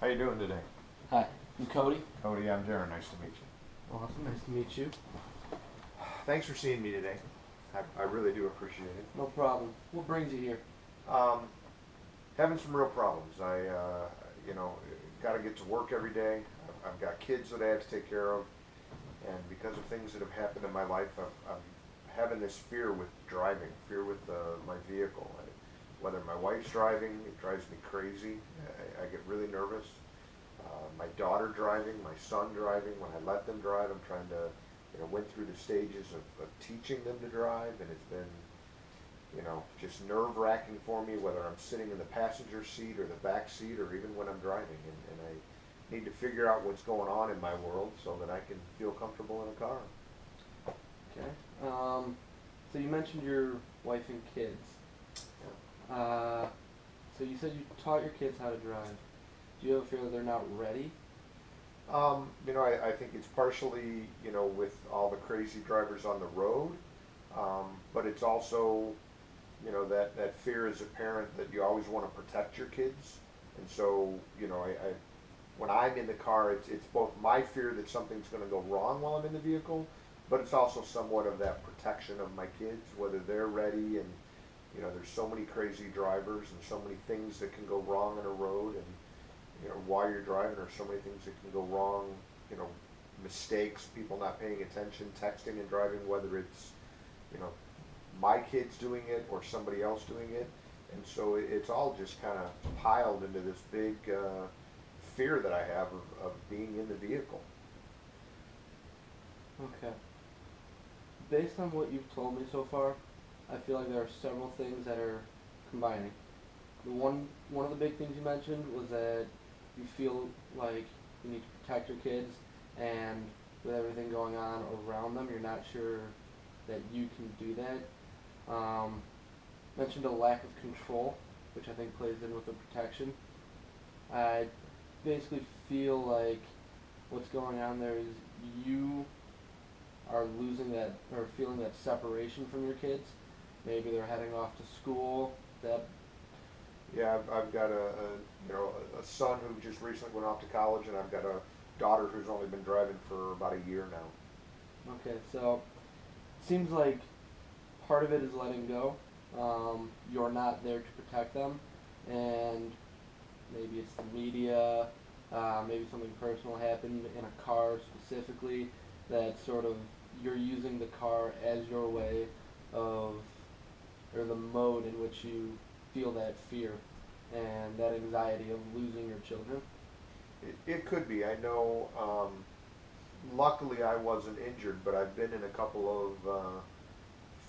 How you doing today? Hi, I'm Cody. Cody, I'm Darren. Nice to meet you. Awesome, nice to meet you. Thanks for seeing me today. I really do appreciate it. No problem. What brings you here? Um, Having some real problems. You know, got to get to work every day. I've got kids that I have to take care of, and because of things that have happened in my life, I'm having this fear with driving, fear with my vehicle. Whether my wife's driving, it drives me crazy. I get really nervous. My daughter driving, my son driving. When I let them drive, I'm trying to, went through the stages of teaching them to drive, and it's been, just nerve-wracking for me, whether I'm sitting in the passenger seat or the back seat or even when I'm driving. And I need to figure out what's going on in my world so that I can feel comfortable in a car. Okay. So you mentioned your wife and kids. So you said you taught your kids how to drive. Do you ever feel that they're not ready? I think it's partially, with all the crazy drivers on the road, but it's also, that fear as a parent that you always want to protect your kids. And so, when I'm in the car, it's both my fear that something's going to go wrong while I'm in the vehicle, but it's also somewhat of that protection of my kids, whether they're ready. And, there's so many crazy drivers and so many things that can go wrong on a road. And, while you're driving, there's so many things that can go wrong, mistakes, people not paying attention, texting and driving, whether it's, my kids doing it or somebody else doing it. And so it's all just kind of piled into this big fear that I have of being in the vehicle. Okay. Based on what you've told me so far, I feel like there are several things that are combining. One of the big things you mentioned was that you feel like you need to protect your kids, and with everything going on around them, you're not sure that you can do that. Mentioned a lack of control, which I think plays in with the protection. I basically feel like what's going on there is you are losing that or feeling that separation from your kids. Maybe they're heading off to school. Yeah, I've got a son who just recently went off to college, and I've got a daughter who's only been driving for about a year now. Okay, so it seems like part of it is letting go. You're not there to protect them, and maybe it's the media, maybe something personal happened in a car specifically that sort of you're using the car as your way of, or the mode in which you feel that fear and that anxiety of losing your children. It could be. I know. Luckily, I wasn't injured, but I've been in a couple of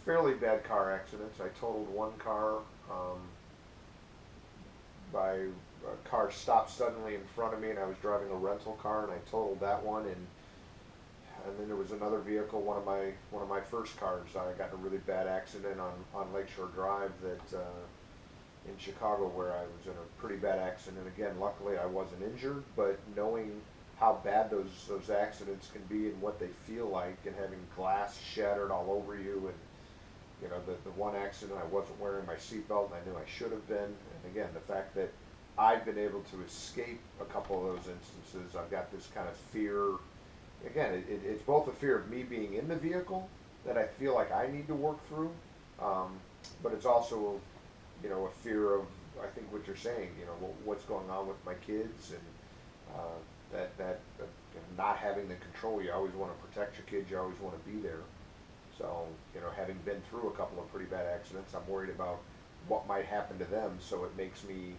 fairly bad car accidents. I totaled one car by a car stopped suddenly in front of me, and I was driving a rental car, and I totaled that one. And then there was another vehicle, one of my first cars. I got in a really bad accident on Lakeshore Drive that in Chicago, where I was in a pretty bad accident. Again, luckily I wasn't injured, but knowing how bad those accidents can be and what they feel like, and having glass shattered all over you, and the one accident I wasn't wearing my seatbelt, and I knew I should have been. And again, the fact that I've been able to escape a couple of those instances, I've got this kind of fear. Again, it's both a fear of me being in the vehicle that I feel like I need to work through, but it's also, a fear of, I think, what you're saying, what's going on with my kids, and that not having the control. You always want to protect your kids. You always want to be there. So, having been through a couple of pretty bad accidents, I'm worried about what might happen to them. So it makes me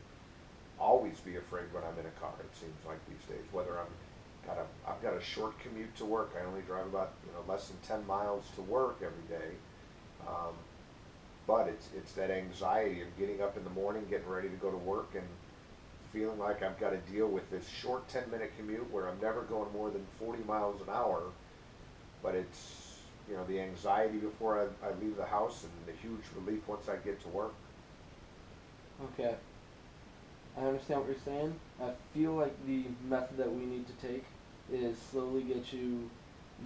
always be afraid when I'm in a car. It seems like these days, whether I've got a short commute to work. I only drive about less than 10 miles to work every day. But it's that anxiety of getting up in the morning, getting ready to go to work, and feeling like I've got to deal with this short 10-minute commute where I'm never going more than 40 miles an hour. But it's the anxiety before I leave the house, and the huge relief once I get to work. Okay. I understand what you're saying. I feel like the method that we need to take is slowly get you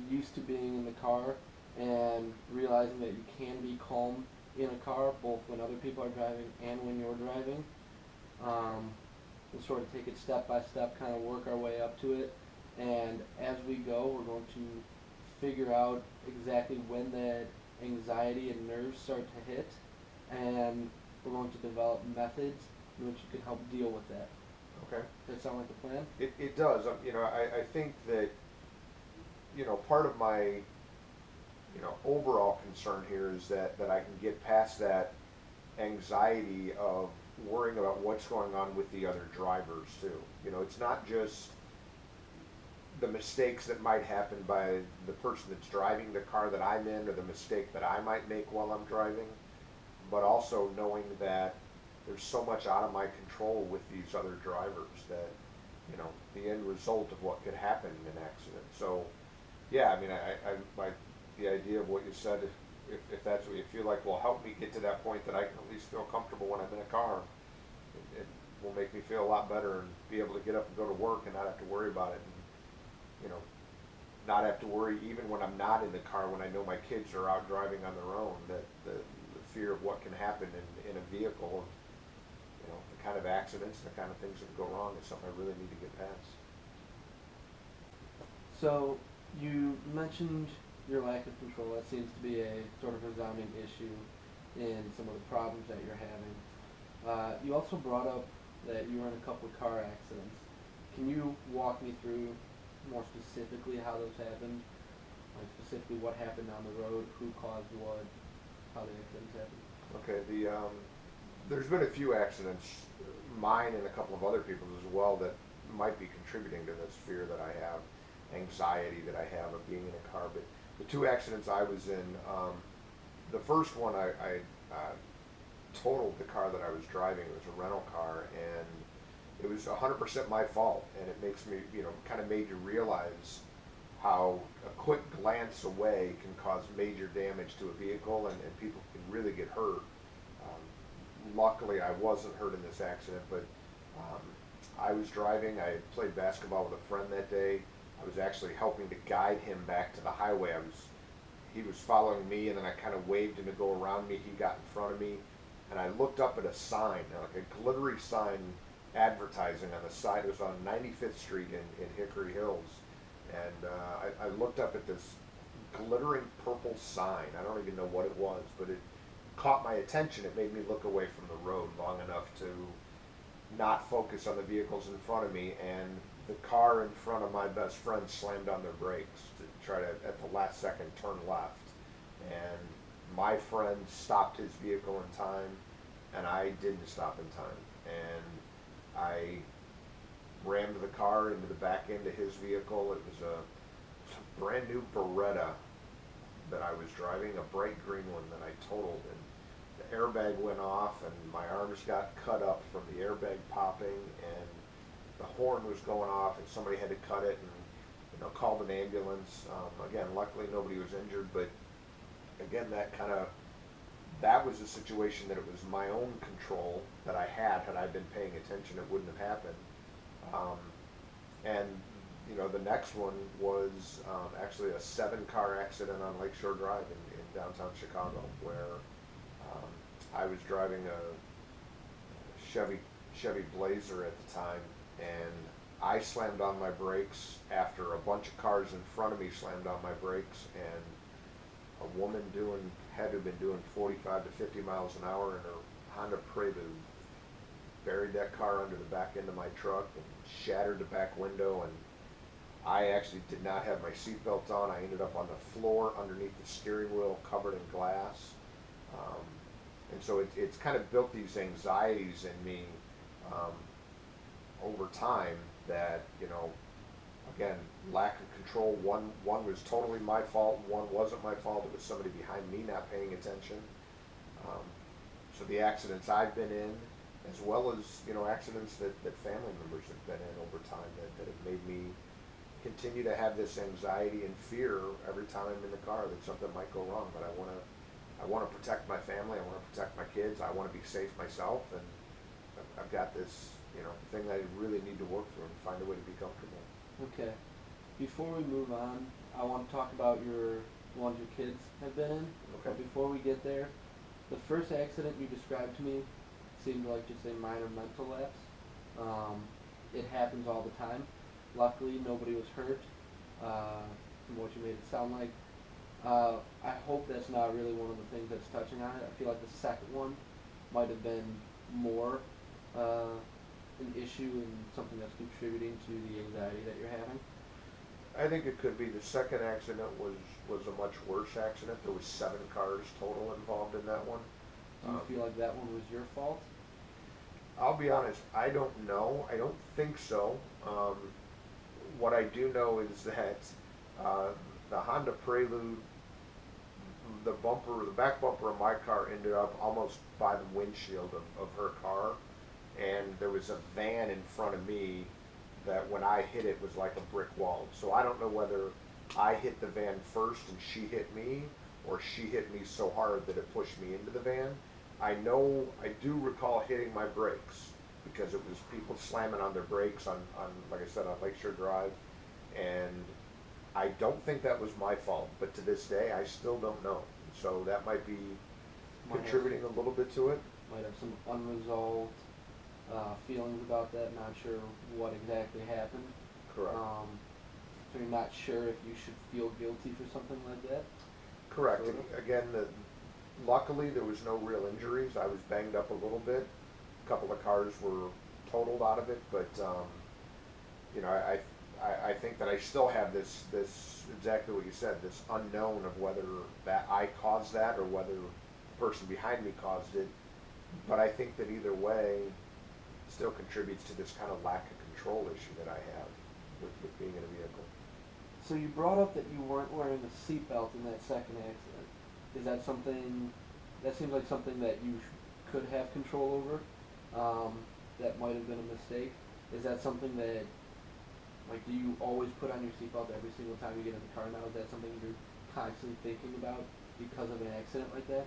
used to being in the car and realizing that you can be calm in a car, both when other people are driving and when you're driving. We'll sort of take it step by step, kind of work our way up to it, and as we go, we're going to figure out exactly when that anxiety and nerves start to hit, and we're going to develop methods in which you can help deal with that. Okay. Does that sound like a plan? It does. I think that, part of my, overall concern here is that I can get past that anxiety of worrying about what's going on with the other drivers too. It's not just the mistakes that might happen by the person that's driving the car that I'm in, or the mistake that I might make while I'm driving, but also knowing that there's so much out of my control with these other drivers that, the end result of what could happen in an accident. So, yeah, the idea of what you said, if that's what you feel like will help me get to that point that I can at least feel comfortable when I'm in a car, it will make me feel a lot better and be able to get up and go to work and not have to worry about it. And, not have to worry even when I'm not in the car, when I know my kids are out driving on their own, that the fear of what can happen in a vehicle, the kind of accidents, the kind of things that go wrong is something I really need to get past. So, you mentioned your lack of control. That seems to be a sort of resounding issue in some of the problems that you're having. You also brought up that you were in a couple of car accidents. Can you walk me through more specifically how those happened? Like specifically what happened on the road, who caused what, how the accidents happened? Okay, there's been a few accidents, mine and a couple of other people's as well, that might be contributing to this fear that I have, anxiety that I have of being in a car. But the two accidents I was in, the first one I totaled the car that I was driving. It was a rental car, and it was 100% my fault. And it makes me, kind of made you realize how a quick glance away can cause major damage to a vehicle, and people can really get hurt. Luckily, I wasn't hurt in this accident, but I was driving. I had played basketball with a friend that day. I was actually helping to guide him back to the highway. He was following me, and then I kind of waved him to go around me. He got in front of me, and I looked up at a sign, like a glittery sign advertising on the side. It was on 95th Street in Hickory Hills, and I looked up at this glittering purple sign. I don't even know what it was, but it caught my attention. It made me look away from the road long enough to not focus on the vehicles in front of me, and the car in front of my best friend slammed on their brakes to try to, at the last second, turn left. And my friend stopped his vehicle in time, and I didn't stop in time. And I rammed the car into the back end of his vehicle. It was a brand new Beretta that I was driving, a bright green one that I totaled. And the airbag went off, and my arms got cut up from the airbag popping, and the horn was going off, and somebody had to cut it and called an ambulance. Again, luckily nobody was injured, but again, that was a situation that it was my own control that I had. Had I been paying attention, it wouldn't have happened. And the next one was actually a 7-car accident on Lakeshore Drive in downtown Chicago, where I was driving a Chevy Blazer at the time, and I slammed on my brakes after a bunch of cars in front of me slammed on my brakes, and a woman had to have been doing 45 to 50 miles an hour in her Honda Prelude buried that car under the back end of my truck and shattered the back window. And I actually did not have my seatbelt on. I ended up on the floor underneath the steering wheel, covered in glass. And so it's kind of built these anxieties in me over time that, again, lack of control. One was totally my fault. One wasn't my fault. It was somebody behind me not paying attention. So the accidents I've been in, as well as, accidents that family members have been in over time that have made me continue to have this anxiety and fear every time I'm in the car that something might go wrong. But I want to protect my family. I want to protect my kids. I want to be safe myself. And I've got this, thing that I really need to work through and find a way to be comfortable. Okay. Before we move on, I want to talk about the ones your kids have been in. Okay. But before we get there, the first accident you described to me seemed like just a minor mental lapse. Um, it happens all the time. Luckily, nobody was hurt, from what you made it sound like. I hope that's not really one of the things that's touching on it. I feel like the second one might have been more an issue and something that's contributing to the anxiety that you're having. I think it could be the second accident was a much worse accident. There was 7 cars total involved in that one. Do you feel like that one was your fault? I'll be honest, I don't know. I don't think so. What I do know is that uh, the Honda Prelude, the back bumper of my car ended up almost by the windshield of her car, and there was a van in front of me that when I hit it was like a brick wall. So I don't know whether I hit the van first and she hit me, or she hit me so hard that it pushed me into the van. I know, I do recall hitting my brakes because it was people slamming on their brakes on like I said, on Lakeshore Drive, and I don't think that was my fault, but to this day, I still don't know. So that might be contributing a little bit to it. Might have some unresolved feelings about that. Not sure what exactly happened. Correct. So you're not sure if you should feel guilty for something like that? Correct. Sort of? Again, luckily there was no real injuries. I was banged up a little bit. A couple of cars were totaled out of it, but you know, I think that I still have this exactly what you said, this unknown of whether that I caused that or whether the person behind me caused it. But I think that either way still contributes to this kind of lack of control issue that I have with being in a vehicle. So you brought up that you weren't wearing a seatbelt in that second accident. Is that something, that seems like something that you could have control over, that might have been a mistake? Is that something that, like, do you always put on your seatbelt every single time you get in the car now? Is that something you're constantly thinking about because of an accident like that?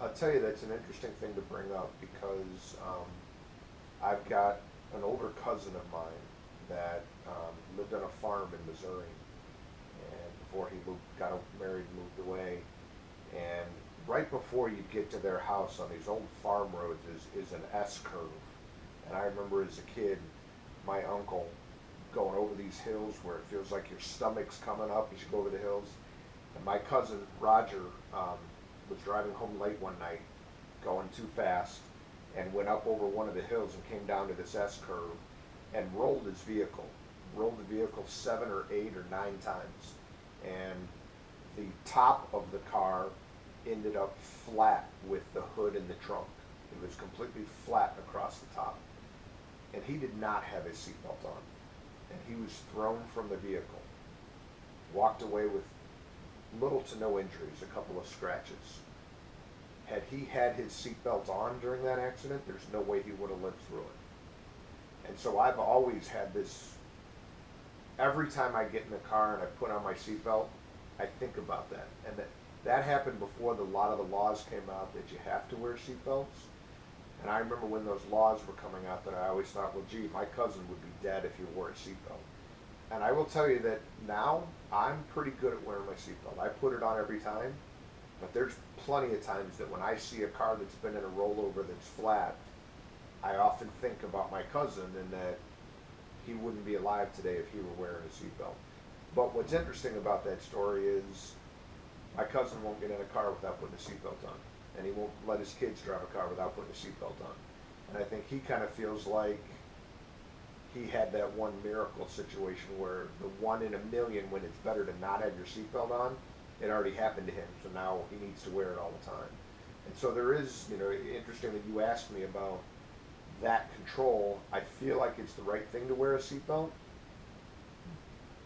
I'll tell you that's an interesting thing to bring up because I've got an older cousin of mine that lived on a farm in Missouri, and before he got married, moved away, and right before you get to their house on these old farm roads is an S curve, and I remember as a kid, my uncle going over these hills where it feels like your stomach's coming up as you go over the hills, and my cousin Roger was driving home late one night, going too fast, and went up over one of the hills and came down to this S curve and rolled the vehicle 7 or 8 or 9 times, and the top of the car ended up flat with the hood and the trunk. It was completely flat across the top, and he did not have his seatbelt on, and he was thrown from the vehicle, walked away with little to no injuries, a couple of scratches. Had he had his seatbelt on during that accident, there's no way he would have lived through it. And so I've always had this, every time I get in the car and I put on my seatbelt, I think about that. And that happened before a lot of the laws came out that you have to wear seatbelts. And I remember when those laws were coming out that I always thought, well, gee, my cousin would be dead if he wore a seatbelt. And I will tell you that now I'm pretty good at wearing my seatbelt. I put it on every time, but there's plenty of times that when I see a car that's been in a rollover that's flat, I often think about my cousin and that he wouldn't be alive today if he were wearing a seatbelt. But what's interesting about that story is my cousin won't get in a car without putting a seatbelt on, and he won't let his kids drive a car without putting a seatbelt on. And I think he kind of feels like he had that one miracle situation where the 1 in a million when it's better to not have your seatbelt on, it already happened to him, so now he needs to wear it all the time. And so there is, you know, interesting that you asked me about that control. I feel like it's the right thing to wear a seatbelt,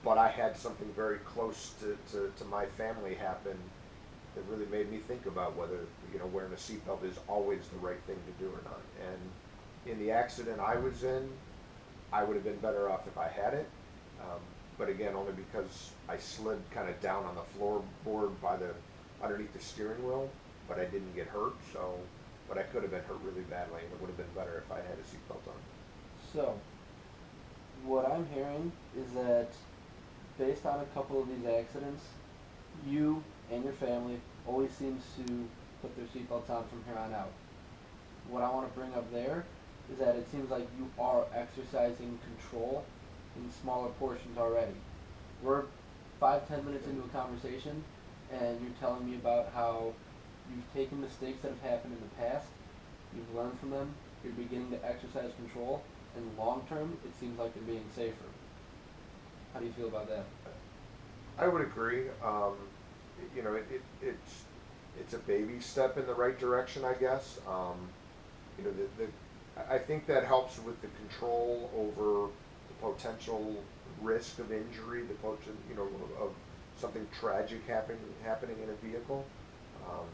but I had something very close to my family happen that really made me think about whether, you know, wearing a seatbelt is always the right thing to do or not. And in the accident I was in, I would have been better off if I had it, but again, only because I slid kind of down on the floorboard underneath the steering wheel, but I didn't get hurt, but I could have been hurt really badly, and it would have been better if I had a seatbelt on. So, what I'm hearing is that based on a couple of these accidents, you and your family always seems to put their seatbelts on from here on out. What I want to bring up there is that it seems like you are exercising control in smaller portions already. We're 5, 10 minutes into a conversation, and you're telling me about how you've taken mistakes that have happened in the past, you've learned from them, you're beginning to exercise control, and long term, it seems like you're being safer. How do you feel about that? I would agree. You know, it's a baby step in the right direction, I guess. You know, I think that helps with the control over the potential risk of injury, the potential, you know, of something tragic happening in a vehicle. Um,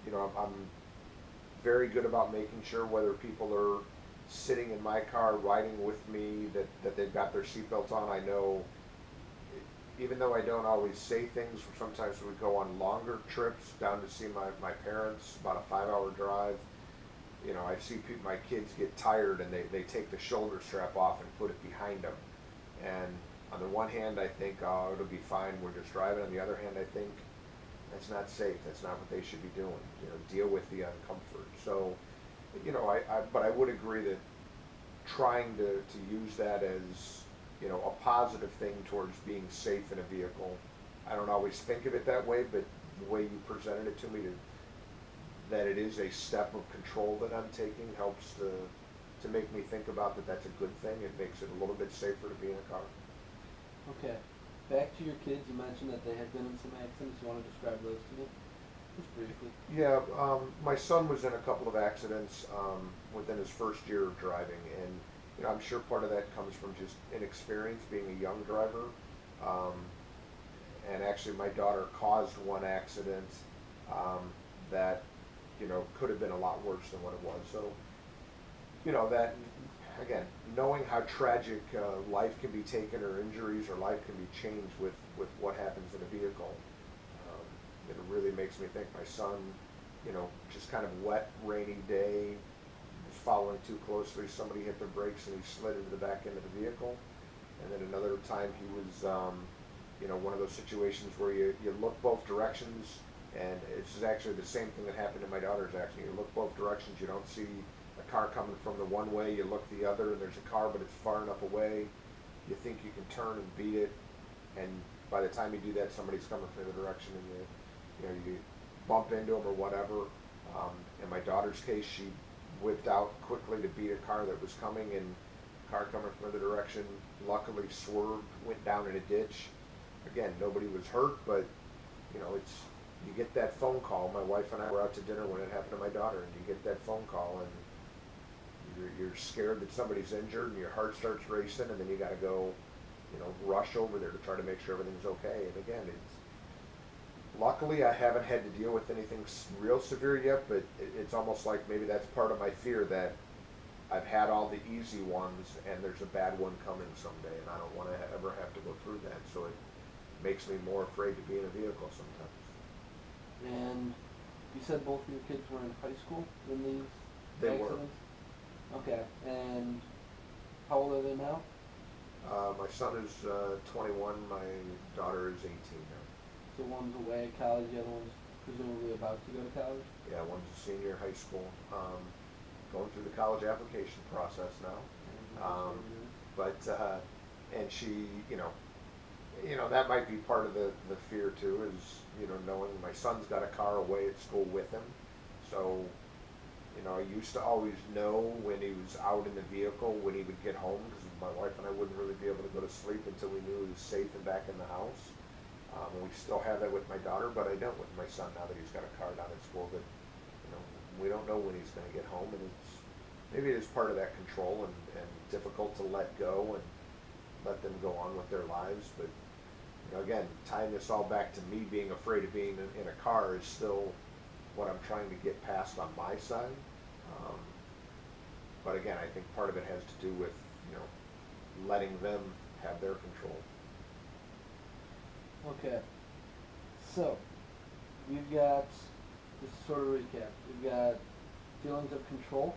you know, I'm very good about making sure whether people are sitting in my car riding with me that they've got their seatbelts on. I know, even though I don't always say things, sometimes we go on longer trips down to see my parents, about a 5 hour drive. You know, I see my kids get tired and they take the shoulder strap off and put it behind them. And on the one hand, I think, oh, it'll be fine, we're just driving. On the other hand, I think that's not safe. That's not what they should be doing. You know, deal with the uncomfort. So, you know, but I would agree that trying to use that as, you know, a positive thing towards being safe in a vehicle. I don't always think of it that way, but the way you presented it to me, that it is a step of control that I'm taking, helps to make me think about that that's a good thing. It makes it a little bit safer to be in a car. Okay. Back to your kids, you mentioned that they had been in some accidents. You want to describe those to me? Just briefly. Yeah, my son was in a couple of accidents within his first year of driving, and you know, I'm sure part of that comes from just inexperience, being a young driver. Um, and actually, my daughter caused one accident that, you know, could have been a lot worse than what it was. So, you know, that, again, knowing how tragic life can be taken, or injuries, or life can be changed with what happens in a vehicle, it really makes me think. My son, you know, just kind of wet, rainy day, was following too closely, somebody hit the brakes and he slid into the back end of the vehicle. And then another time he was, you know, one of those situations where you look both directions, and it's actually the same thing that happened in my daughter's accident. You look both directions, you don't see a car coming from the one way, you look the other, and there's a car, but it's far enough away. You think you can turn and beat it, and by the time you do that, somebody's coming from the other direction, and you bump into them or whatever. In my daughter's case, she whipped out quickly to beat a car that was coming, and a car coming from the other direction luckily swerved, went down in a ditch. Again, nobody was hurt, but you know, you get that phone call. My wife and I were out to dinner when it happened to my daughter, and you get that phone call, and you're scared that somebody's injured, and your heart starts racing, and then you got to go, you know, rush over there to try to make sure everything's okay. And again, luckily I haven't had to deal with anything real severe yet, but it's almost like maybe that's part of my fear, that I've had all the easy ones and there's a bad one coming someday, and I don't want to ever have to go through that. So it makes me more afraid to be in a vehicle sometimes. And you said both of your kids were in high school when these They accidents? Okay. And how old are they now? My son is 21, my daughter is 18 now. So one's away at college, the other one's presumably about to go to college? Yeah, one's a senior in high school, going through the college application process now. And she, you know, that might be part of the fear too, is, you know, knowing my son's got a car away at school with him. So, you know, I used to always know when he was out in the vehicle, when he would get home, because my wife and I wouldn't really be able to go to sleep until we knew he was safe and back in the house. And we still have that with my daughter, but I don't with my son now that he's got a car down at school. That, you know, we don't know when he's going to get home, and maybe it is part of that control, and difficult to let go and let them go on with their lives. But you know, again, tying this all back to me being afraid of being in a car is still what I'm trying to get past on my side. But again, I think part of it has to do with, you know, letting them have their control. Okay. So, we've got, this is sort of a recap, we've got feelings of control,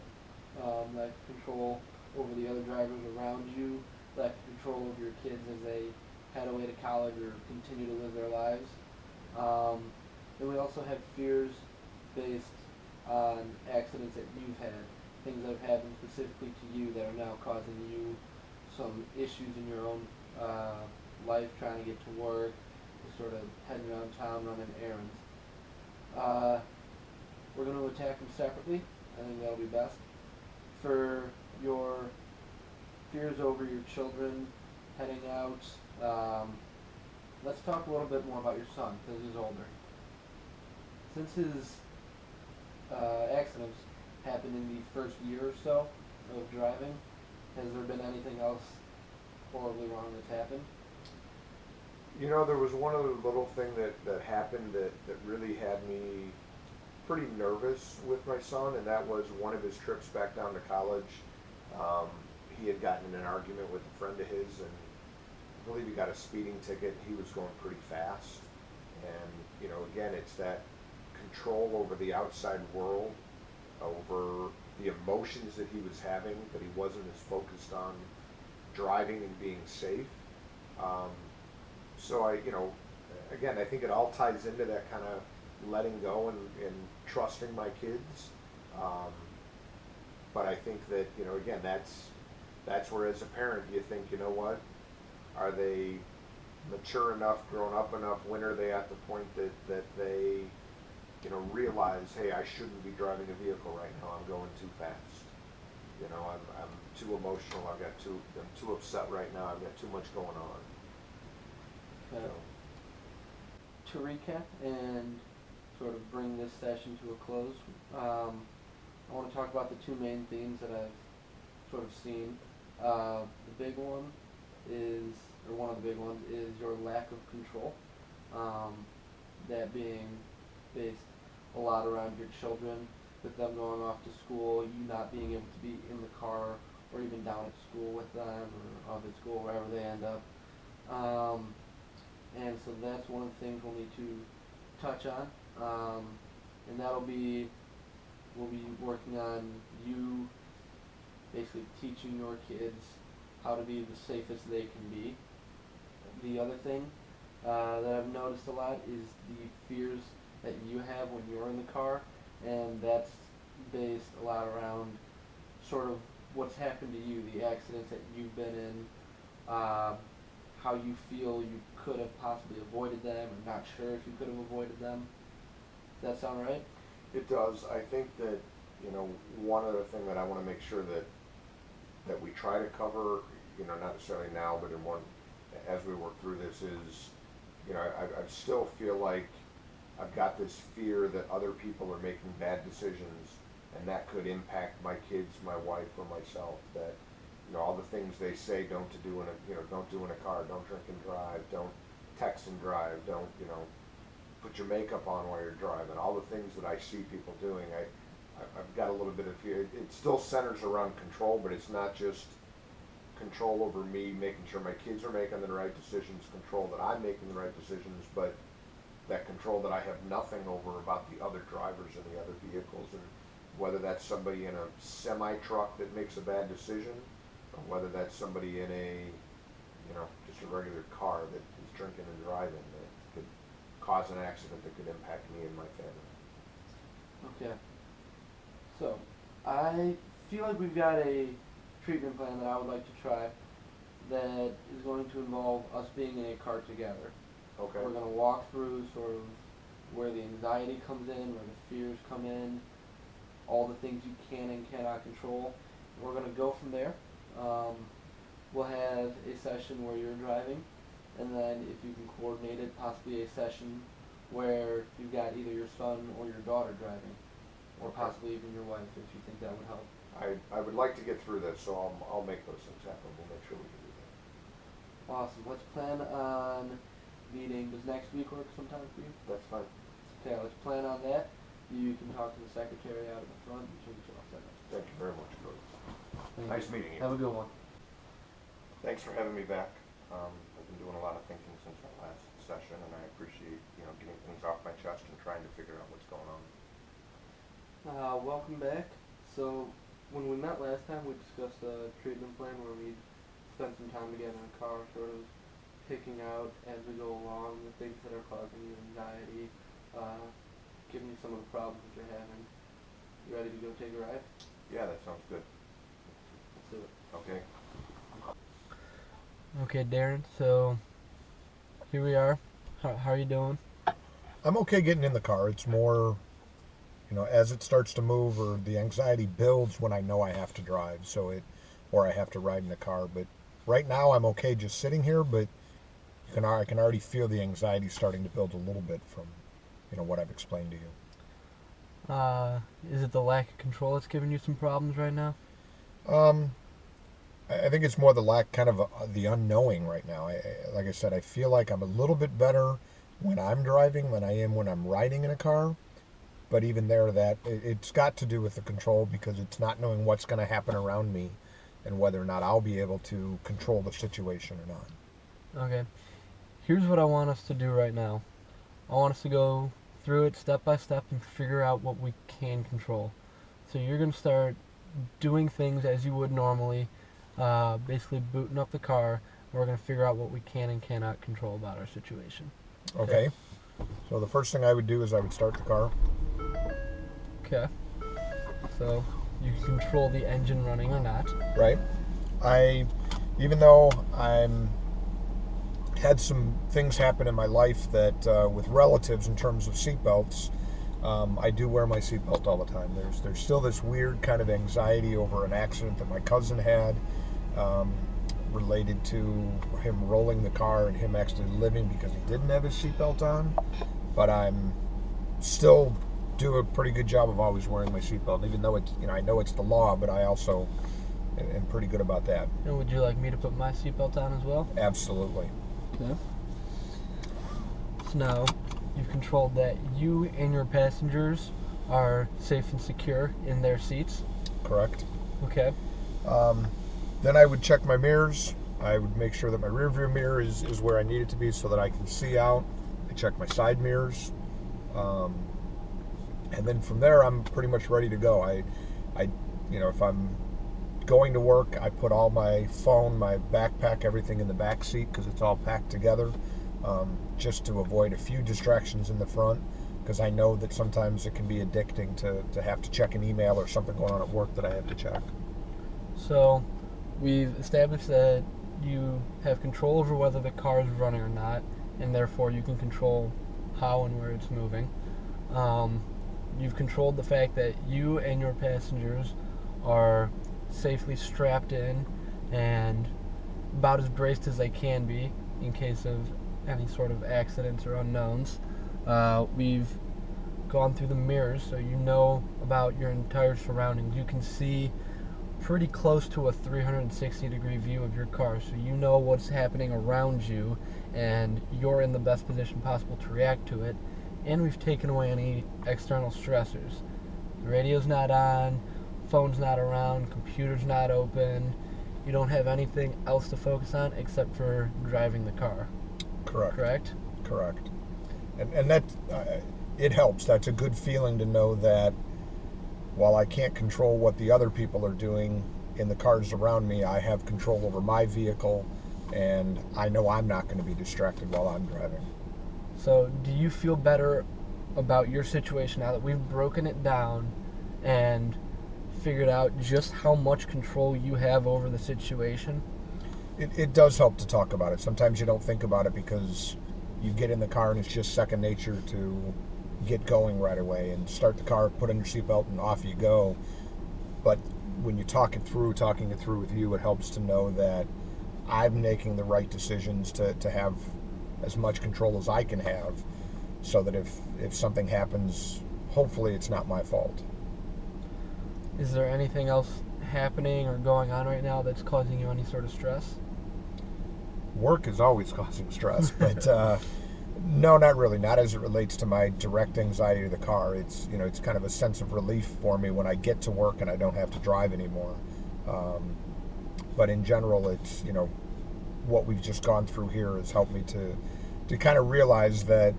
lack of control over the other drivers around you, lack of control over your kids as they head away to college or continue to live their lives. Then we also have fears based on accidents that you've had. things that have happened specifically to you that are now causing you some issues in your own life, trying to get to work, just sort of heading around town running errands. We're going to attack them separately. I think that'll be best. For your fears over your children heading out, let's talk a little bit more about your son, because he's older. Since his accidents happened in the first year or so of driving, has there been anything else horribly wrong that's happened? You know, there was one other little thing that happened that really had me pretty nervous with my son, and that was one of his trips back down to college. He had gotten in an argument with a friend of his, and I believe he got a speeding ticket. He was going pretty fast, and you know, again, it's that control over the outside world, over the emotions that he was having, that he wasn't as focused on driving and being safe. So I, you know, again, I think it all ties into that kind of letting go and trusting my kids. But I think that, you know, again, that's where as a parent you think, you know what, are they mature enough, grown up enough, when are they at the point that they, you know, realize, hey, I shouldn't be driving a vehicle right now, I'm going too fast. You know, I'm too emotional, I'm too upset right now, I've got too much going on. To recap and sort of bring this session to a close, I want to talk about the two main themes that I've sort of seen. The big one is, or one of the big ones, is your lack of control. That being based a lot around your children, with them going off to school, you not being able to be in the car or even down at school with them or off at school, wherever they end up. And so that's one of the things we'll need to touch on. And we'll be working on you basically teaching your kids how to be the safest they can be. The other thing that I've noticed a lot is the fears that you have when you're in the car, and that's based a lot around sort of what's happened to you, the accidents that you've been in, how you feel you could have possibly avoided them, or not sure if you could have avoided them. Does that sound right? It does. I think that, you know, one other thing that I want to make sure that we try to cover, you know, not necessarily now, but in one, as we work through this is, you know, I still feel like I've got this fear that other people are making bad decisions, and that could impact my kids, my wife, or myself. That, you know, all the things they say don't do in a car, don't drink and drive, don't text and drive, don't, you know, put your makeup on while you're driving. All the things that I see people doing, I've got a little bit of fear. It still centers around control, but it's not just control over me making sure my kids are making the right decisions, control that I'm making the right decisions, but that control that I have nothing over about the other drivers and the other vehicles, and whether that's somebody in a semi-truck that makes a bad decision, or whether that's somebody in a, you know, just a regular car that is drinking and driving that could cause an accident that could impact me and my family. Okay. So, I feel like we've got a treatment plan that I would like to try that is going to involve us being in a car together. Okay. We're going to walk through sort of where the anxiety comes in, where the fears come in, all the things you can and cannot control. We're going to go from there. We'll have a session where you're driving, and then if you can coordinate it, possibly a session where you've got either your son or your daughter driving, or possibly even your wife, if you think that would help. I would like to get through this, so I'll make those things happen. We'll make sure we can do that. Awesome. Let's plan on meeting. Does next week work sometime for you? That's fine. Okay, let's plan on that. You can talk to the secretary out in the front and she'll get you all set up. Thank you very much, Cody. Nice meeting you. Have a good one. Thanks for having me back. I've been doing a lot of thinking since our last session, and I appreciate, you know, getting things off my chest and trying to figure out what's going on. Welcome back. So, when we met last time, we discussed a treatment plan where we spent some time together in a car, sort of picking out as we go along the things that are causing you anxiety, giving you some of the problems that you're having. You ready to go take a ride? Yeah, that sounds good. Let's do it. Okay. Okay, Darren, so here we are. How are you doing? I'm okay getting in the car. It's more, as it starts to move or the anxiety builds when I know I have to drive, or I have to ride in the car. But right now I'm okay just sitting here, but I can already feel the anxiety starting to build a little bit from, what I've explained to you. Is it the lack of control that's giving you some problems right now? I think it's more the lack, kind of the unknowing right now. Like I said, I feel like I'm a little bit better when I'm driving than I am when I'm riding in a car. But even there, it's got to do with the control, because it's not knowing what's going to happen around me and whether or not I'll be able to control the situation or not. Okay. Here's what I want us to do right now. I want us to go through it step by step and figure out what we can control. So you're going to start doing things as you would normally, basically booting up the car. We're going to figure out what we can and cannot control about our situation. Okay. So the first thing I would do is I would start the car. Okay. So you can control the engine running or not. Right. Even though I'm had some things happen in my life that with relatives in terms of seatbelts, I do wear my seatbelt all the time. There's still this weird kind of anxiety over an accident that my cousin had, related to him rolling the car and him actually living because he didn't have his seatbelt on. But I'm still do a pretty good job of always wearing my seatbelt, even though it's, I know it's the law, but I also am pretty good about that. And would you like me to put my seatbelt on as well? Absolutely. Okay. So now you've controlled that you and your passengers are safe and secure in their seats. Correct. Okay. Then I would check my mirrors. I would make sure that my rear view mirror is where I need it to be so that I can see out. I check my side mirrors. And then from there, I'm pretty much ready to go. If I'm going to work, I put all my phone, my backpack, everything in the back seat because it's all packed together, just to avoid a few distractions in the front, because I know that sometimes it can be addicting to have to check an email or something going on at work that I have to check. So we've established that you have control over whether the car is running or not, and therefore you can control how and where it's moving. You've controlled the fact that you and your passengers are safely strapped in and about as braced as they can be in case of any sort of accidents or unknowns. We've gone through the mirrors, so you know about your entire surroundings. You can see pretty close to a 360 degree view of your car, so you know what's happening around you and you're in the best position possible to react to it. And we've taken away any external stressors. The radio's not on, phone's not around, computer's not open. You don't have anything else to focus on except for driving the car. Correct. And that, it helps. That's a good feeling to know that while I can't control what the other people are doing in the cars around me, I have control over my vehicle, and I know I'm not going to be distracted while I'm driving. So do you feel better about your situation now that we've broken it down and figured out just how much control you have over the situation? It does help to talk about it. Sometimes you don't think about it because you get in the car and it's just second nature to get going right away and start the car, put on your seatbelt, and off you go. But when you talking it through with you, it helps to know that I'm making the right decisions to have as much control as I can have, so that if something happens, hopefully it's not my fault. Is there anything else happening or going on right now that's causing you any sort of stress? Work is always causing stress, but no, not really. Not as it relates to my direct anxiety of the car. It's it's kind of a sense of relief for me when I get to work and I don't have to drive anymore. But in general, it's what we've just gone through here has helped me to kind of realize that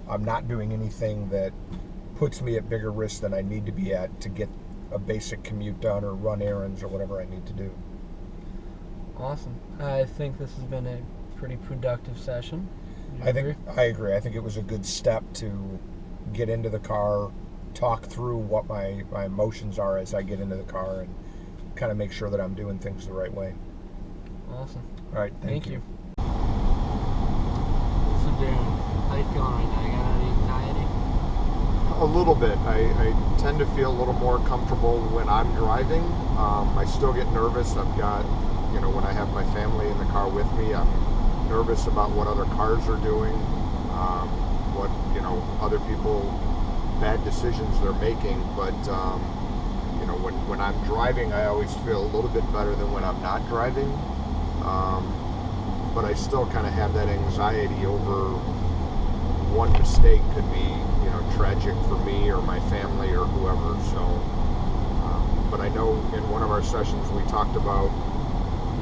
I'm not doing anything that puts me at bigger risk than I need to be at to get a basic commute done or run errands or whatever I need to do. Awesome. I think this has been a pretty productive session. I agree. I think it was a good step to get into the car, talk through what my emotions are as I get into the car and kind of make sure that I'm doing things the right way. Awesome. All right, thank you. So Darren, how you feeling right now? You got any anxiety? A little bit. I tend to feel a little more comfortable when I'm driving. I still get nervous. I've got, when I have my family in the car with me, I'm nervous about what other cars are doing, what, other people, bad decisions they're making. But, when I'm driving, I always feel a little bit better than when I'm not driving. But I still kind of have that anxiety over one mistake could be, tragic for me or my family or whoever. So, but I know in one of our sessions we talked about,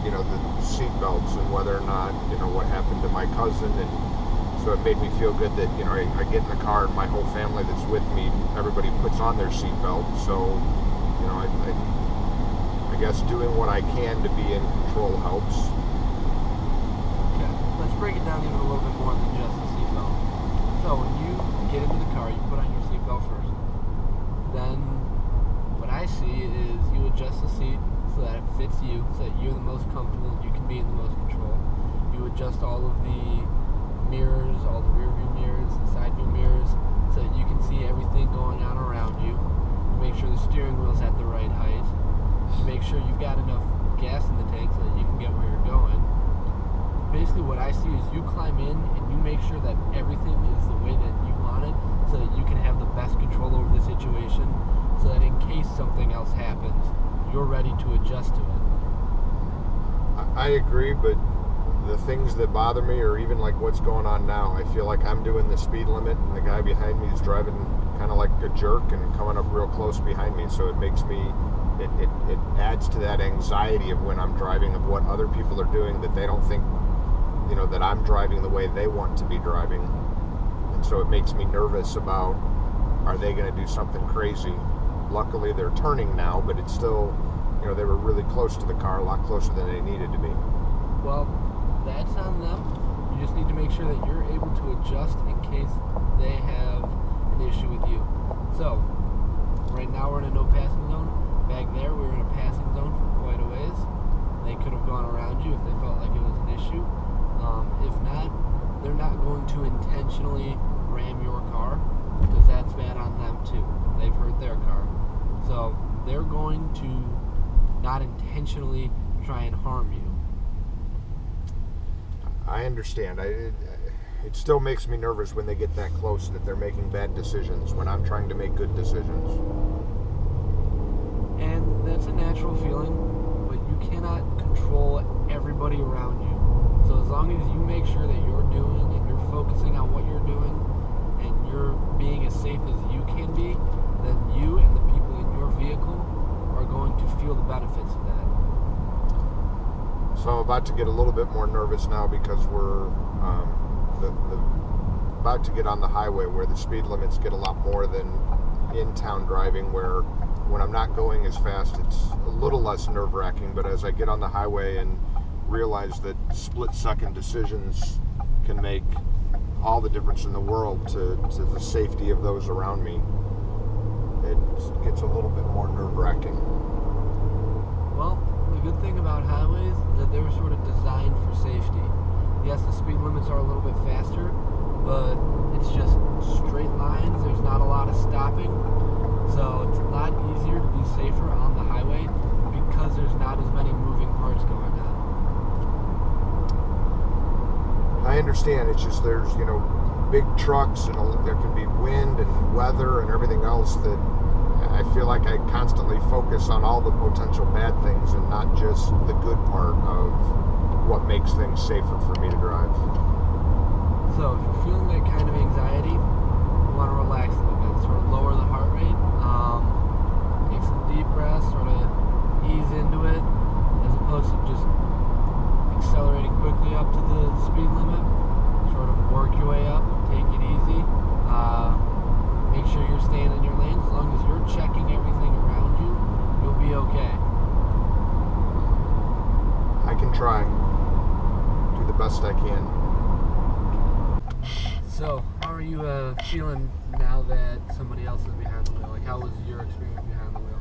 the seat belts and whether or not, what happened to my cousin, and so it made me feel good that, I get in the car and my whole family that's with me, everybody puts on their seat belt. So, I guess doing what I can to be in control helps. Okay, let's break it down even a little bit more than just the seatbelt. So when you get into the car, you put on your seatbelt first. Then what I see is you adjust the seat so that it fits you, so that you're the most comfortable and you can be in the most control. You adjust all of the mirrors, all the rear view mirrors, the side view mirrors, so that you can see everything going on around you. You make sure the steering wheel's at the right height. You make sure you've got enough gas in the tank so that you can get where you're going. Basically what I see is you climb in and you make sure that everything is the way that you want it, so that you can have the best control over the situation, so that in case something else happens, you're ready to adjust to it. I agree, but the things that bother me, or even like what's going on now, I feel like I'm doing the speed limit and the guy behind me is driving kind of like a jerk and coming up real close behind me, so it makes me, it adds to that anxiety of when I'm driving, of what other people are doing, that they don't think, that I'm driving the way they want to be driving. And so it makes me nervous about, are they going to do something crazy? Luckily they're turning now, but it's still, they were really close to the car, a lot closer than they needed to be. Well, that's on them. You just need to make sure that you're able to adjust in case they have an issue with you. So, right now we're in a no passing zone. Back there we were in a passing zone for quite a ways. They could have gone around you if they felt like it was an issue. If not, they're not going to intentionally ram your car, because that's bad on them too. They've hurt their car. So they're going to not intentionally try and harm you. I understand. It still makes me nervous when they get that close, that they're making bad decisions when I'm trying to make good decisions. And that's a natural feeling, but you cannot control everybody around you. So as long as you make sure that you're doing and you're focusing on what you're doing and you're being as safe as you can be, then you and the people in your vehicle are going to feel the benefits of that. So I'm about to get a little bit more nervous now, because we're about to get on the highway where the speed limits get a lot more than in-town driving, where when I'm not going as fast, it's a little less nerve-wracking. But as I get on the highway and realize that split-second decisions can make all the difference in the world to the safety of those around me, it gets a little bit more nerve-wracking. Well, the good thing about highways is that they were sort of designed for safety. Yes, the speed limits are a little bit faster, but it's just straight lines. There's not a lot of stopping. So it's a lot easier to be safer on the highway because there's not as many moving parts going on. I understand. It's just there's, big trucks, and there can be wind and weather and everything else, that I feel like I constantly focus on all the potential bad things and not just the good part of what makes things safer for me to drive. So if you're feeling that kind of anxiety, you want to relax a little bit, sort of lower the heart rate, take some deep breaths, sort of ease into it, as opposed to just accelerating quickly up to the speed limit. Sort of work your way up, take it easy, make sure you're staying in your lane. As long as you're checking everything around you, you'll be okay. I can try. Do the best I can. So, how are are you feeling now that somebody else is behind the wheel? Like, how was your experience behind the wheel?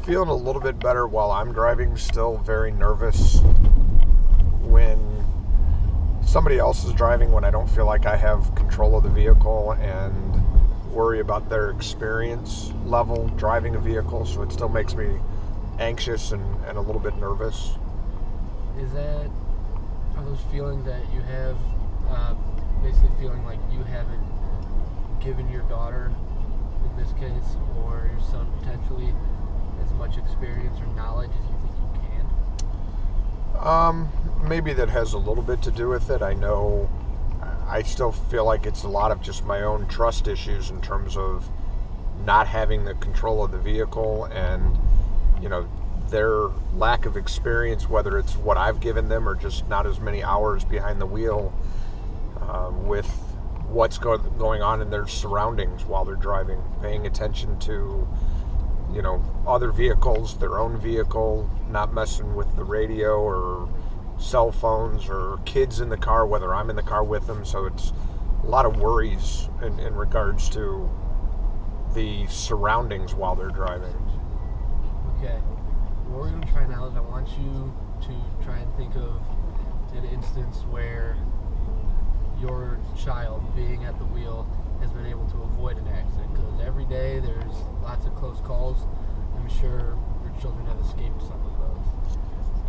Feeling a little bit better while I'm driving. Still very nervous when somebody else is driving, when I don't feel like I have control of the vehicle, and worry about their experience level driving a vehicle. So it still makes me anxious and a little bit nervous. Are those feelings that you have basically feeling like you haven't given your daughter, in this case, or your son potentially, as much experience or knowledge as you think you can? Maybe that has a little bit to do with it. I know I still feel like it's a lot of just my own trust issues in terms of not having the control of the vehicle, and their lack of experience, whether it's what I've given them or just not as many hours behind the wheel with what's going on in their surroundings while they're driving, paying attention to other vehicles, their own vehicle, not messing with the radio or cell phones or kids in the car, whether I'm in the car with them. So it's a lot of worries in regards to the surroundings while they're driving. Okay. What we're going to try now is I want you to try and think of an instance where your child being at the wheel has been able to avoid an accident, because every day there's lots of close calls. I'm sure your children have escaped some of those.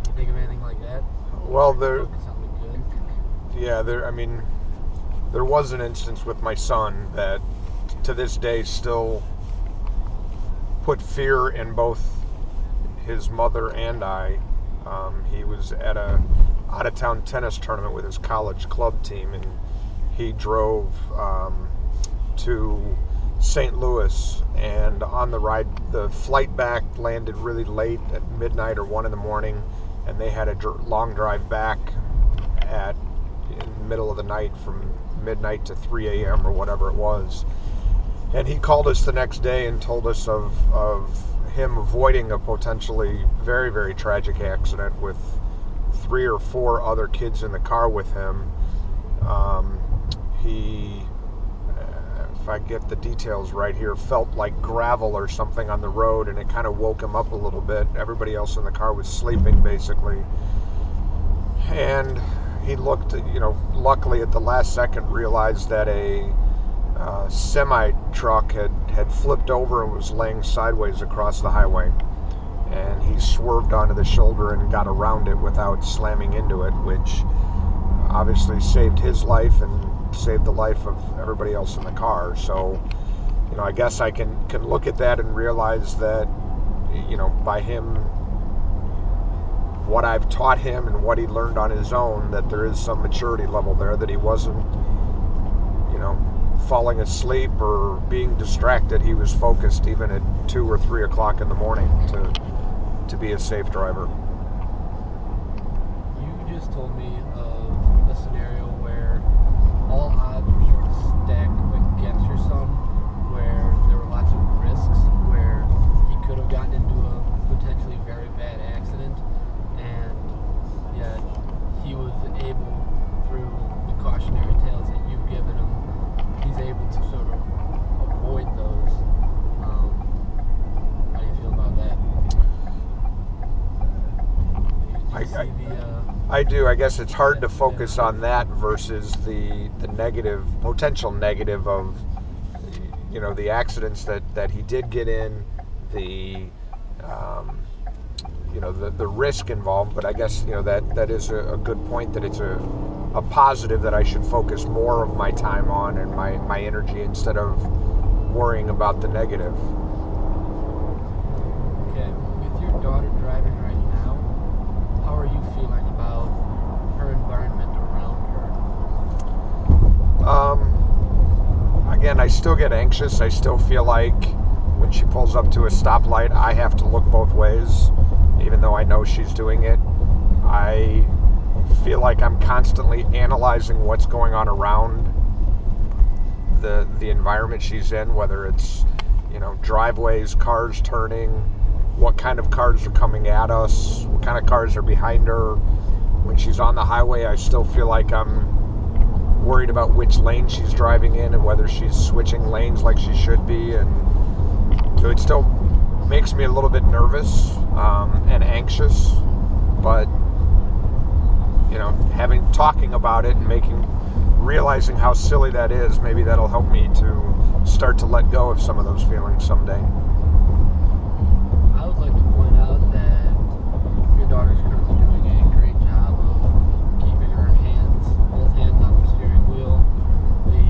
Can you think of anything like that? Well, good. There was an instance with my son that to this day still put fear in both his mother and I. He was at a out-of-town tennis tournament with his college club team, and he drove to St. Louis, and on the ride, the flight back landed really late at midnight or 1 in the morning, and they had a long drive back in the middle of the night from midnight to 3 a.m. or whatever it was. And he called us the next day and told us of him avoiding a potentially very, very tragic accident with 3 or 4 other kids in the car with him. He, if I get the details right here, felt like gravel or something on the road, and it kind of woke him up a little bit. Everybody else in the car was sleeping, basically. And he looked, luckily at the last second realized that a semi-truck had flipped over and was laying sideways across the highway. And he swerved onto the shoulder and got around it without slamming into it, which obviously saved his life and saved the life of everybody else in the car. So, I guess I can look at that and realize that, by him, what I've taught him and what he learned on his own, that there is some maturity level there, that he wasn't, falling asleep or being distracted. He was focused even at 2 or 3 o'clock in the morning to be a safe driver. You just told me of a scenario where all odds were sort of stacked against your son, where there were lots of risks, where he could have gotten into a potentially very bad accident, and yet he was able, through the cautionary tales that you've given him, he's able to sort of avoid those. How do you feel about that? I do. I guess it's hard to focus on that versus the negative, potential negative of, the accidents that he did get in, the risk involved. But I guess, that is a good point, that it's a positive that I should focus more of my time on and my energy, instead of worrying about the negative. Okay. With your daughter driving right now, how are you feeling about her environment around her? Again, I still get anxious. I still feel like when she pulls up to a stoplight, I have to look both ways, even though I know she's doing it. I feel like I'm constantly analyzing what's going on around the environment she's in, whether it's driveways, cars turning, what kind of cars are coming at us, what kind of cars are behind her. When she's on the highway, I still feel like I'm worried about which lane she's driving in and whether she's switching lanes like she should be, and so it still makes me a little bit nervous and anxious. But talking about it and realizing how silly that is, maybe that'll help me to start to let go of some of those feelings someday. I would like to point out that your daughter's currently doing a great job of keeping her both hands on the steering wheel. The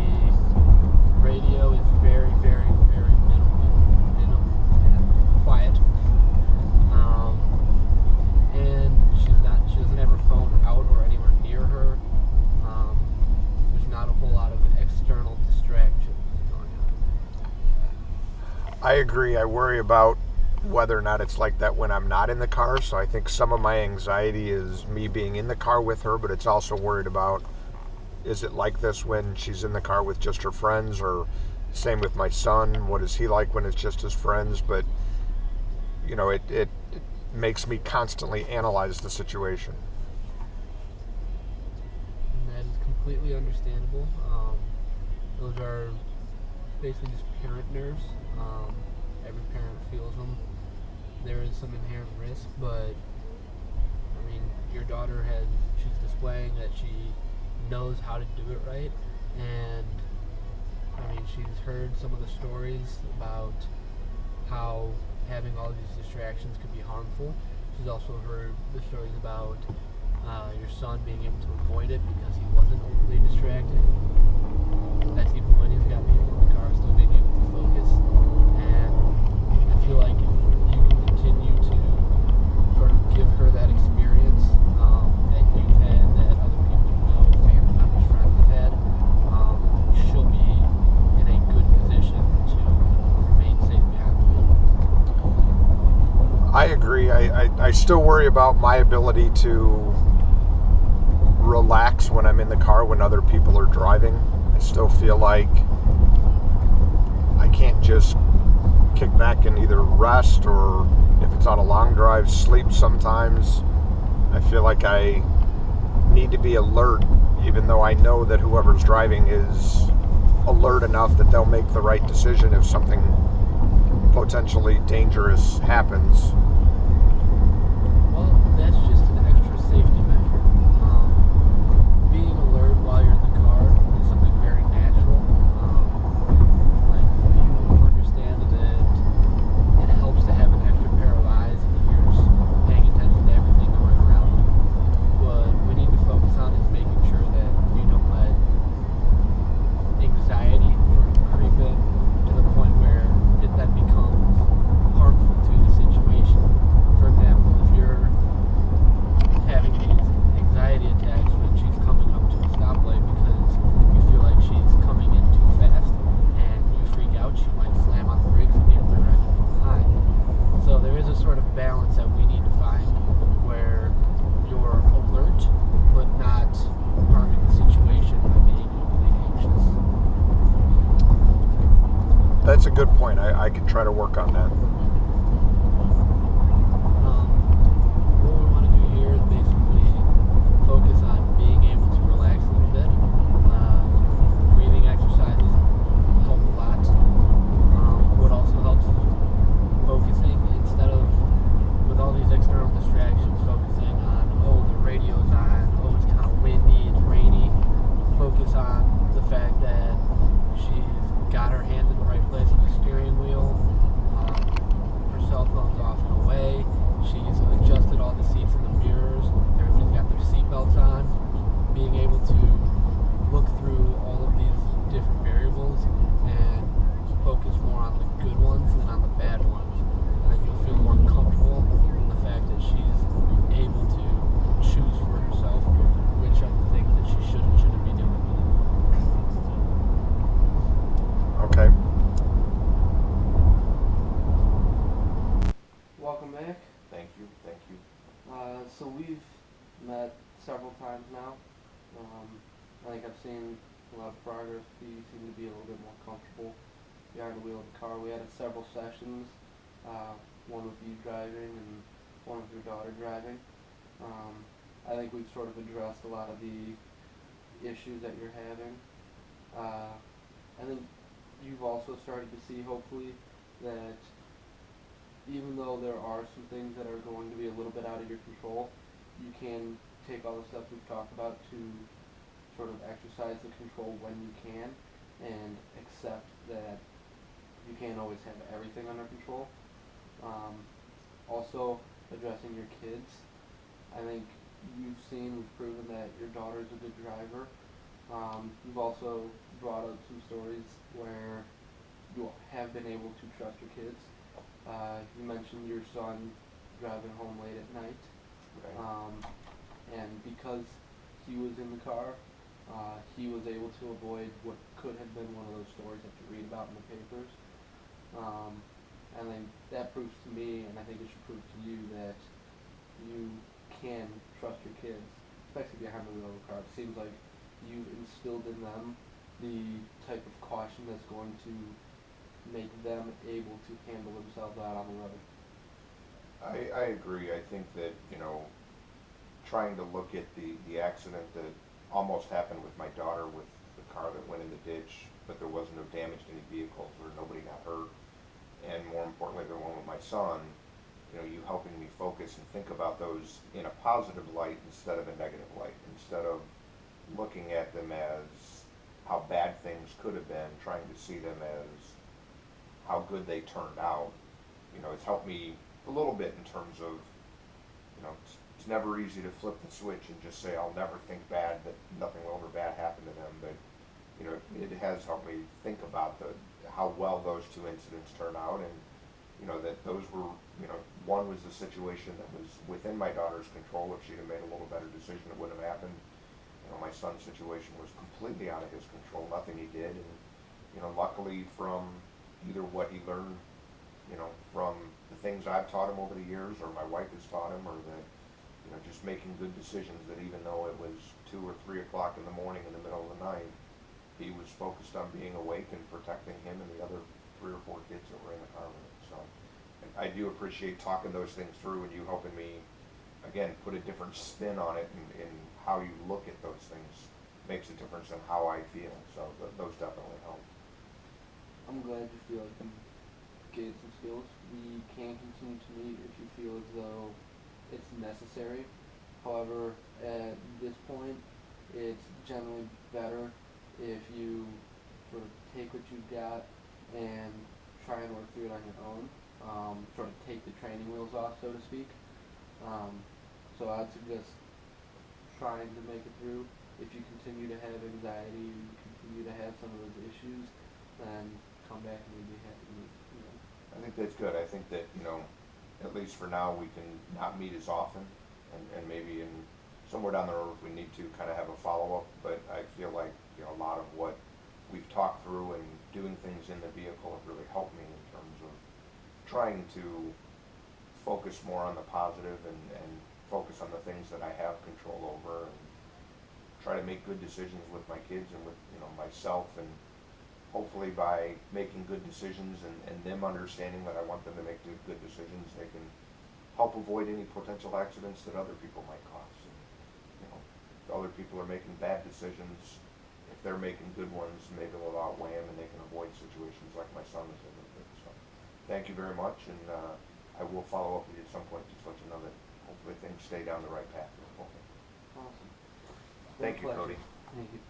radio is very, very, very minimal and quiet. And she doesn't have her phone out or anywhere near her. There's not a whole lot of external distractions going on. I agree. I worry about whether or not it's like that when I'm not in the car. So I think some of my anxiety is me being in the car with her, but it's also worried about, is it like this when she's in the car with just her friends, or same with my son? What is he like when it's just his friends? But it makes me constantly analyze the situation. And that is completely understandable. Those are basically just parent nerves. Every parent feels them. There is some inherent risk, but your daughter she's displaying that she knows how to do it right, and she's heard some of the stories about how having all these distractions could be harmful. She's also heard the stories about your son being able to avoid it because he wasn't overly distracted. That's even when he's got people in the car, still being able to focus. And I feel like if you can continue to sort of give her that experience that you've had, that other people you know, family members, friends have had, she'll be in a good position to remain safe behind the wheel. I agree. I still worry about my ability to relax when I'm in the car when other people are driving. I still feel like I can't just kick back and either rest, or if it's on a long drive, sleep sometimes. I feel like I need to be alert, even though I know that whoever's driving is alert enough that they'll make the right decision if something potentially dangerous happens. Well, that's just an extra safety measure. Being alert while you're in the car is something very natural. You understand that it helps to have an extra pair of eyes and ears paying attention to everything going around. What we need to focus on is making sure that you don't let anxiety sort of creep in to the point where it then becomes harmful to the situation. For example, if you're having these anxiety attacks when she's coming up to a stoplight because you feel like she's coming in too fast and you freak out, she might slam on the brakes and get rear ended from behind. So there is a sort of balance that we need to find where you're alert but not harming the situation by being overly anxious. That's a good point. I could try to work on that. What we want to do here is basically focus on being able to relax a little bit. Breathing exercises help a lot. What also helps is focusing instead of, with all these external distractions, focusing on, the radio's on, it's kind of windy, it's rainy. Focus on the fact that she's got her hands in the right place on the steering wheel. Her cell phone's off and away. She's adjusted all the seats and the mirrors. Everybody's got their seatbelts on. Being able to look through all of these different variables and focus more on the good ones than on the bad ones. And then you'll feel more comfortable in the fact that she's able to choose for herself which are the things that she should and shouldn't be doing. Okay. Welcome back. Thank you. So we've met several times now. I think I've seen a lot of progress. You seem to be a little bit more comfortable behind the wheel of the car. We had several sessions, one with you driving and one with your daughter driving. I think we've sort of addressed a lot of the issues that you're having. I think you've also started to see, hopefully, that even though there are some things that are going to be a little bit out of your control, you can take all the steps we've talked about to sort of exercise the control when you can and accept that you can't always have everything under control. Also, addressing your kids. I think you've proven that your daughter's a good driver. You've also brought up some stories where you have been able to trust your kids. You mentioned your son driving home late at night, Right. and because he was in the car, he was able to avoid what could have been one of those stories that you read about in the papers. And then that proves to me, and I think it should prove to you, that you can trust your kids, especially behind the wheel of a car. It seems like you've instilled in them the type of caution that's going to make them able to handle themselves out on the road. I agree. I think that, trying to look at the accident that almost happened with my daughter with the car that went in the ditch, but there wasn't no damage to any vehicles or nobody got hurt. And more importantly, the one with my son, you helping me focus and think about those in a positive light instead of a negative light, instead of looking at them as how bad things could have been, trying to see them as how good they turned out. It's helped me a little bit in terms of, it's never easy to flip the switch and just say, I'll never think bad, that nothing will ever bad happen to them. But, it has helped me think about how well those two incidents turned out, and, that those were, one was the situation that was within my daughter's control. If she'd have made a little better decision, it wouldn't have happened. My son's situation was completely out of his control, nothing he did. And, luckily from either what he learned, from the things I've taught him over the years, or my wife has taught him, or that, just making good decisions, that even though it was 2 or 3 o'clock in the morning in the middle of the night, he was focused on being awake and protecting him and the other 3 or 4 kids that were in the car with him. So and I do appreciate talking those things through and you helping me, again, put a different spin on it, and how you look at those things makes a difference in how I feel. So those definitely help. I'm glad you feel like you gained some skills. We can continue to meet if you feel as though it's necessary. However, at this point, it's generally better if you sort of take what you've got and try and work through it on your own. Sort of take the training wheels off, so to speak. So I'd suggest trying to make it through. If you continue to have anxiety, you continue to have some of those issues, then come back and we'd be happy to meet. I think that's good. I think that, at least for now, we can not meet as often, and maybe in somewhere down the road if we need to kind of have a follow-up. But I feel like, a lot of what we've talked through and doing things in the vehicle have really helped me in terms of trying to focus more on the positive, and focus on the things that I have control over, and try to make good decisions with my kids and with, myself. And hopefully by making good decisions and them understanding that I want them to make good decisions, they can help avoid any potential accidents that other people might cause. And, if other people are making bad decisions, if they're making good ones, maybe they'll outweigh them and they can avoid situations like my son was able to do. So thank you very much, and I will follow up with you at some point just to let you know that hopefully things stay down the right path. Awesome. Thank you, Cody. Thank you.